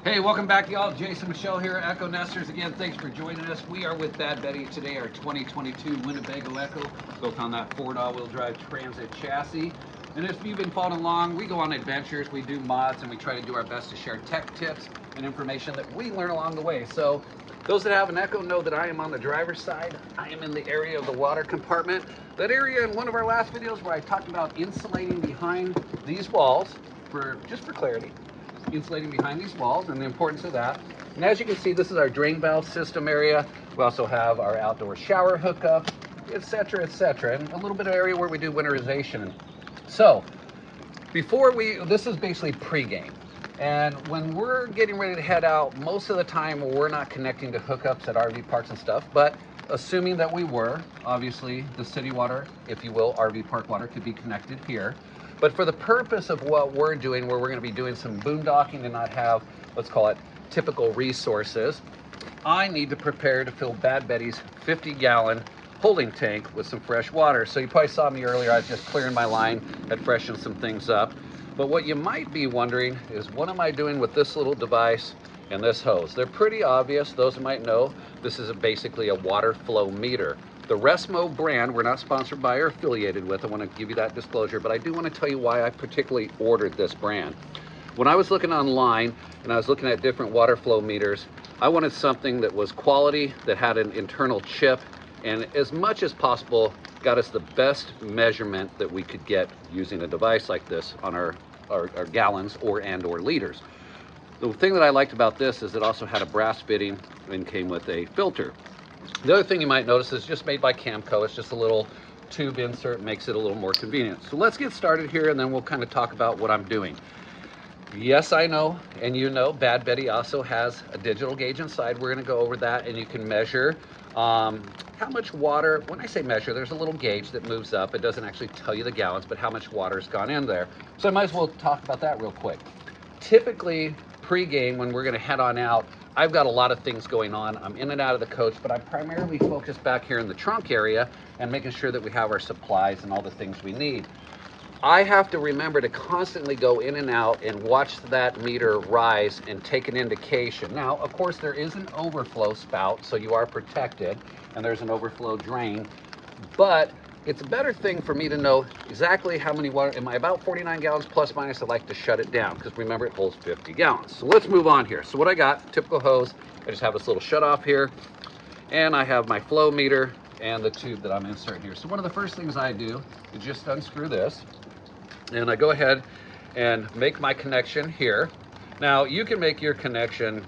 Hey, welcome back, y'all. Jason Michelle here, Ekko Nesters. Again, thanks for joining us. We are with Bad Betty today, our 2022 Winnebago Ekko, built on that Ford all-wheel drive Transit chassis. And if you've been following along, we go on adventures, we do mods, and we try to do our best to share tech tips and information that we learn along the way. So those that have an Ekko know that I am on the driver's side. I am in the area of the water compartment. That area in one of our last videos where I talked about insulating behind these walls, just for clarity. Insulating behind these walls and the importance of that. And as you can see, this is our drain valve system area. We also have our outdoor shower hookup, etc., and a little bit of area where we do winterization. So this is basically pre-game. And when we're getting ready to head out, most of the time we're not connecting to hookups at RV parks and stuff, but assuming that we were, obviously the city water, if you will, RV park water could be connected here. But for the purpose of what we're doing, where we're going to be doing some boondocking and not have, let's call it, typical resources, I need to prepare to fill Bad Betty's 50-gallon holding tank with some fresh water. So you probably saw me earlier, I was just clearing my line, had freshened some things up. But what you might be wondering is, what am I doing with this little device and this hose? They're pretty obvious. Those who might know, this is basically a water flow meter. The RESTMO brand, we're not sponsored by or affiliated with. I want to give you that disclosure, but I do want to tell you why I particularly ordered this brand. When I was looking online and I was looking at different water flow meters, I wanted something that was quality, that had an internal chip, and as much as possible got us the best measurement that we could get using a device like this on our gallons or liters. The thing that I liked about this is it also had a brass fitting and came with a filter. The other thing you might notice is just made by Camco. It's just a little tube insert, makes it a little more convenient. So let's get started here and then we'll kind of talk about what I'm doing. Yes, I know, and you know, Bad Betty also has a digital gauge inside. We're gonna go over that and you can measure how much water. When I say measure, there's a little gauge that moves up. It doesn't actually tell you the gallons, but how much water's gone in there. So I might as well talk about that real quick. Typically, pre-game, when we're gonna head on out, I've got a lot of things going on. I'm in and out of the coach, but I'm primarily focused back here in the trunk area and making sure that we have our supplies and all the things we need. I have to remember to constantly go in and out and watch that meter rise and take an indication. Now, of course, there is an overflow spout, so you are protected, and there's an overflow drain, but it's a better thing for me to know exactly how many water. Am I about 49 gallons plus minus? I'd like to shut it down because remember it holds 50 gallons. So let's move on here. So what I got, typical hose, I just have this little shut off here, and I have my flow meter and the tube that I'm inserting here. So one of the first things I do is just unscrew this, and I go ahead and make my connection here. Now you can make your connection,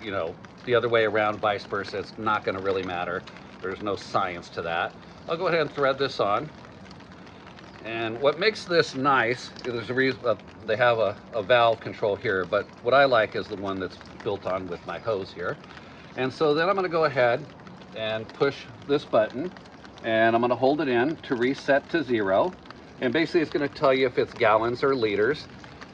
you know, the other way around, vice versa. It's not going to really matter. There's no science to that. I'll go ahead and thread this on. And what makes this nice, there's a reason they have a valve control here, but what I like is the one that's built on with my hose here. And so then I'm going to go ahead and push this button, and I'm going to hold it in to reset to 0. And basically it's going to tell you if it's gallons or liters.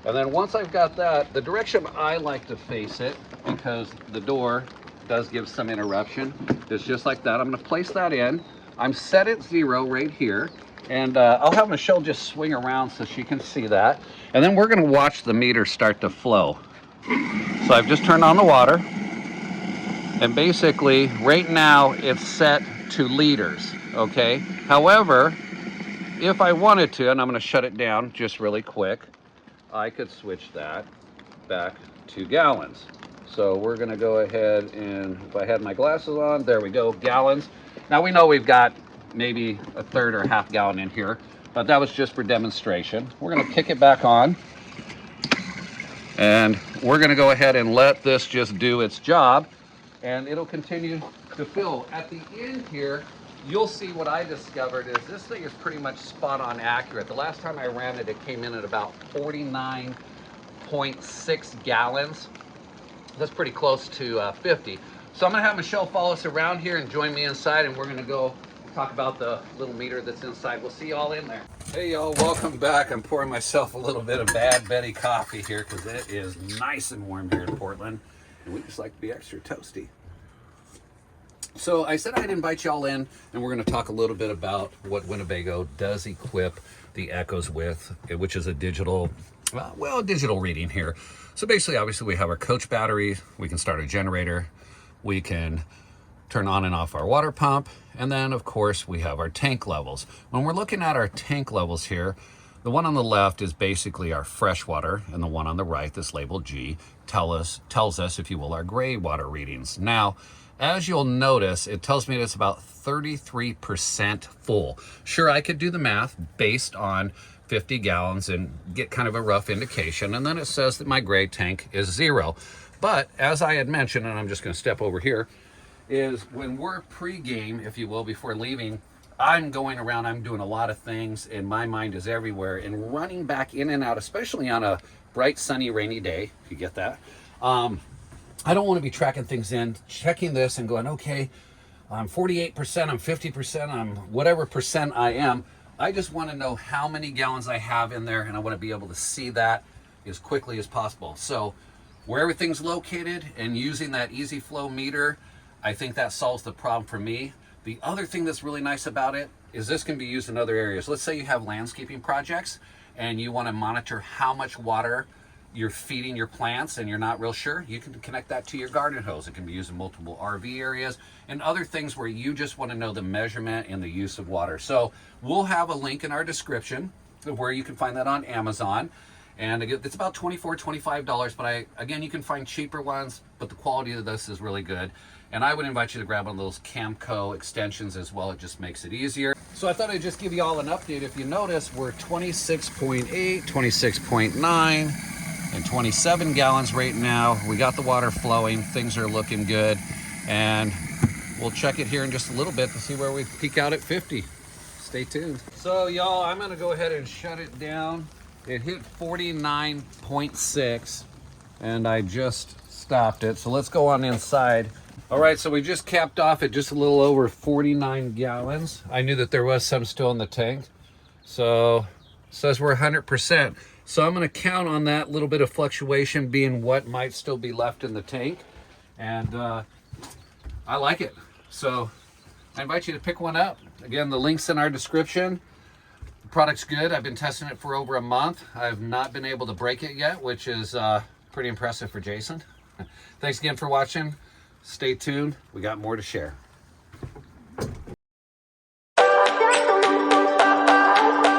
And then once I've got that, the direction I like to face it, because the door does give some interruption, is just like that. I'm going to place that in. I'm set at 0 right here, and I'll have Michelle just swing around so she can see that. And then we're going to watch the meter start to flow. So I've just turned on the water, and basically right now it's set to liters, okay? However, if I wanted to, and I'm going to shut it down just really quick, I could switch that back to gallons. So we're going to go ahead and, if I had my glasses on, there we go, gallons. Now we know we've got maybe a third or half gallon in here, but that was just for demonstration. We're going to kick it back on, and we're going to go ahead and let this just do its job, and it'll continue to fill. At the end here, you'll see what I discovered is this thing is pretty much spot on accurate. The last time I ran it, it came in at about 49.6 gallons. That's pretty close to 50. So I'm gonna have Michelle follow us around here and join me inside, and we're gonna go talk about the little meter that's inside. We'll see you all in there. Hey y'all, welcome back. I'm pouring myself a little bit of Bad Betty coffee here because it is nice and warm here in Portland, and we just like to be extra toasty. So I said I'd invite y'all in, and we're going to talk a little bit about what Winnebago does equip the Ekkos with, which is a digital well, digital reading here. So basically, obviously, we have our coach battery. We can start a generator. We can turn on and off our water pump. And then, of course, we have our tank levels. When we're looking at our tank levels here, the one on the left is basically our freshwater, and the one on the right, this labeled G, tells us, if you will, our gray water readings. Now, as you'll notice, it tells me it's about 33% full. Sure, I could do the math based on 50 gallons and get kind of a rough indication, and then it says that my gray tank is 0. But as I had mentioned, and I'm just going to step over here, is when we're pre-game, if you will, before leaving, I'm going around, I'm doing a lot of things, and my mind is everywhere, and running back in and out, especially on a bright, sunny, rainy day, if you get that. I don't want to be tracking things in, checking this and going, okay, I'm 48%, I'm 50%, I'm whatever percent I am. I just want to know how many gallons I have in there, and I want to be able to see that as quickly as possible. So where everything's located and using that easy flow meter, I think that solves the problem for me. The other thing that's really nice about it is this can be used in other areas. Let's say you have landscaping projects and you want to monitor how much water you're feeding your plants and you're not real sure. You can connect that to your garden hose. It can be used in multiple RV areas and other things where you just want to know the measurement and the use of water. So we'll have a link in our description of where you can find that on Amazon. And it's about $24, $25, but again, you can find cheaper ones, but the quality of this is really good. And I would invite you to grab one of those Camco extensions as well. It just makes it easier. So I thought I'd just give you all an update. If you notice, we're 26.8, 26.9, and 27 gallons right now. We got the water flowing. Things are looking good. And we'll check it here in just a little bit to see where we peak out at 50. Stay tuned. So y'all, I'm gonna go ahead and shut it down. It hit 49.6 and I just stopped it. So let's go on inside. All right, so we just capped off at just a little over 49 gallons. I knew that there was some still in the tank. So it says we're 100%. So I'm gonna count on that little bit of fluctuation being what might still be left in the tank. And I like it. So I invite you to pick one up. Again, the link's in our description. The product's good. I've been testing it for over a month. I've not been able to break it yet, which is pretty impressive for Jason. Thanks again for watching. Stay tuned. We got more to share.